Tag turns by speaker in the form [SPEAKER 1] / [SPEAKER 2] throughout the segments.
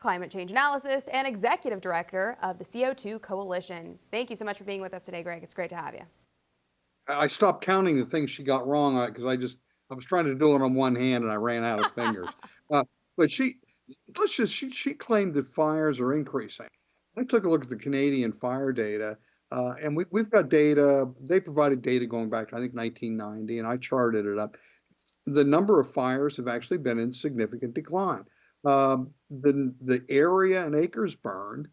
[SPEAKER 1] climate change analysis and executive director of the CO2 Coalition. Thank you so much for being with us today, Greg. It's great to have you.
[SPEAKER 2] I stopped counting the things she got wrong because I was trying to do it on one hand and I ran out of fingers. But she claimed that fires are increasing. I took a look at the Canadian fire data, and we've got data. They provided data going back to I think 1990, and I charted it up. The number of fires have actually been in significant decline. The area and acres burned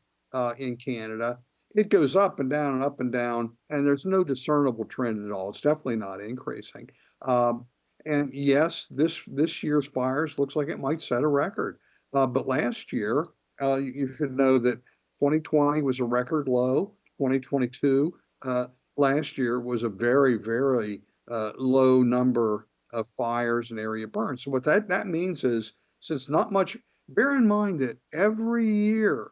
[SPEAKER 2] in Canada, it goes up and down and up and down, and there's no discernible trend at all. It's definitely not increasing. And yes, this year's fires looks like it might set a record. But last year, you should know that 2020 was a record low. 2022 last year was a very, very low number of fires and area burns. So what that means is, since not much, bear in mind that every year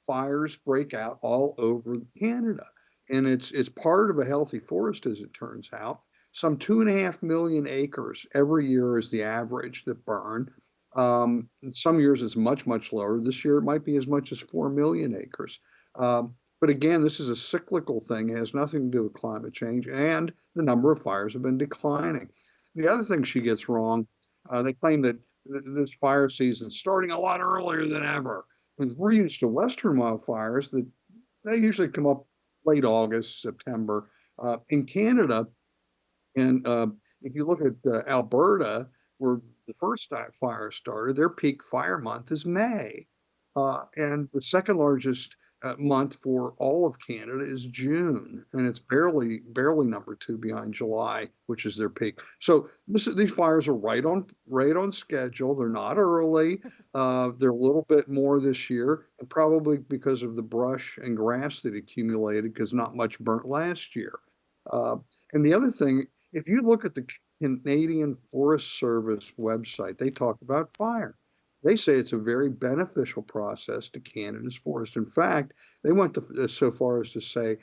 [SPEAKER 2] fires break out all over Canada, and it's part of a healthy forest, as it turns out. Some 2.5 million acres every year is the average that burn. Some years it's much, much lower. This year it might be as much as 4 million acres. But again, this is a cyclical thing. It has nothing to do with climate change, and the number of fires have been declining. The other thing she gets wrong, they claim that this fire season is starting a lot earlier than ever. We're used to Western wildfires that they usually come up late August, September. In Canada, and if you look at Alberta, where the first fire started, their peak fire month is May. And the second largest month for all of Canada is June, and it's barely number 2 behind July, which is their peak. So these fires are right on schedule. They're not early. They're a little bit more this year, and probably because of the brush and grass that accumulated, because not much burnt last year. And the other thing, if you look at the Canadian Forest Service website, they talk about fire. They say it's a very beneficial process to Canada's forest. In fact, they went so far as to say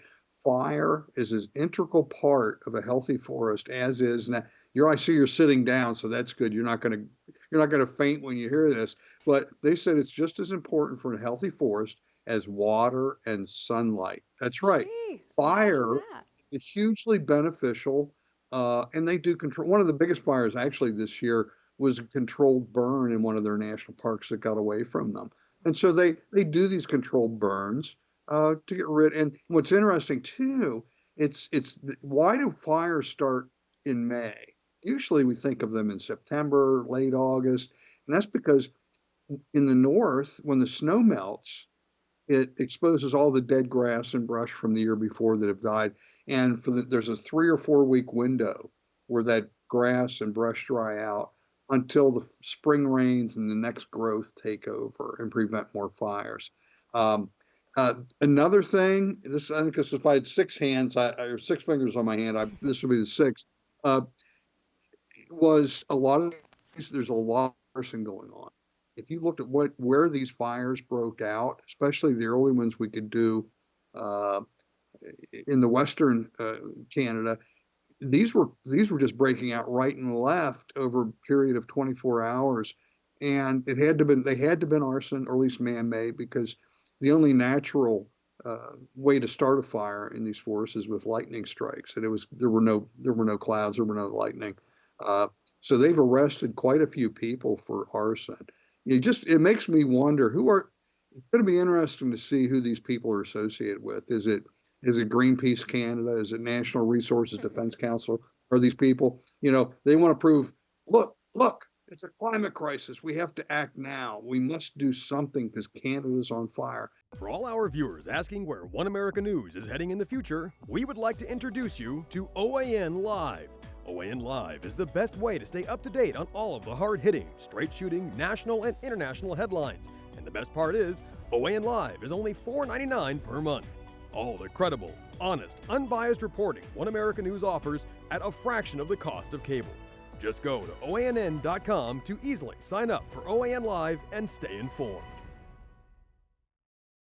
[SPEAKER 2] fire is as integral part of a healthy forest as is now. I see you're sitting down, so that's good. You're not going to faint when you hear this. But they said it's just as important for a healthy forest as water and sunlight. That's right.
[SPEAKER 1] Jeez,
[SPEAKER 2] Fire is hugely beneficial, and they do control. One of the biggest fires actually this year was a controlled burn in one of their national parks that got away from them. And so they do these controlled burns to get rid. And what's interesting too, it's why do fires start in May? Usually we think of them in September, late August, and that's because in the north, when the snow melts, it exposes all the dead grass and brush from the year before that have died. And there's a 3 or 4 week window where that grass and brush dry out until the spring rains and the next growth take over and prevent more fires. Another thing, I think if I had 6 hands or 6 fingers on my hand, this would be the 6th, was there's a lot of arson going on. If you looked at where these fires broke out, especially the early ones we could do in the Western Canada, these were just breaking out right and left over a period of 24 hours, and they had to been arson, or at least man-made, because the only natural way to start a fire in these forests is with lightning strikes, and there were no clouds, there were no lightning, so they've arrested quite a few people for arson. It makes me wonder it's going to be interesting to see who these people are associated with. Is it Greenpeace Canada? Is it National Resources Defense Council? Are these people, they want to prove, look, it's a climate crisis. We have to act now. We must do something because Canada's on fire.
[SPEAKER 3] For all our viewers asking where One America News is heading in the future, we would like to introduce you to OAN Live. OAN Live is the best way to stay up to date on all of the hard-hitting, straight-shooting, national and international headlines. And the best part is, OAN Live is only $4.99 per month. All the credible, honest, unbiased reporting One America News offers at a fraction of the cost of cable. Just go to OANN.com to easily sign up for OAN Live and stay informed.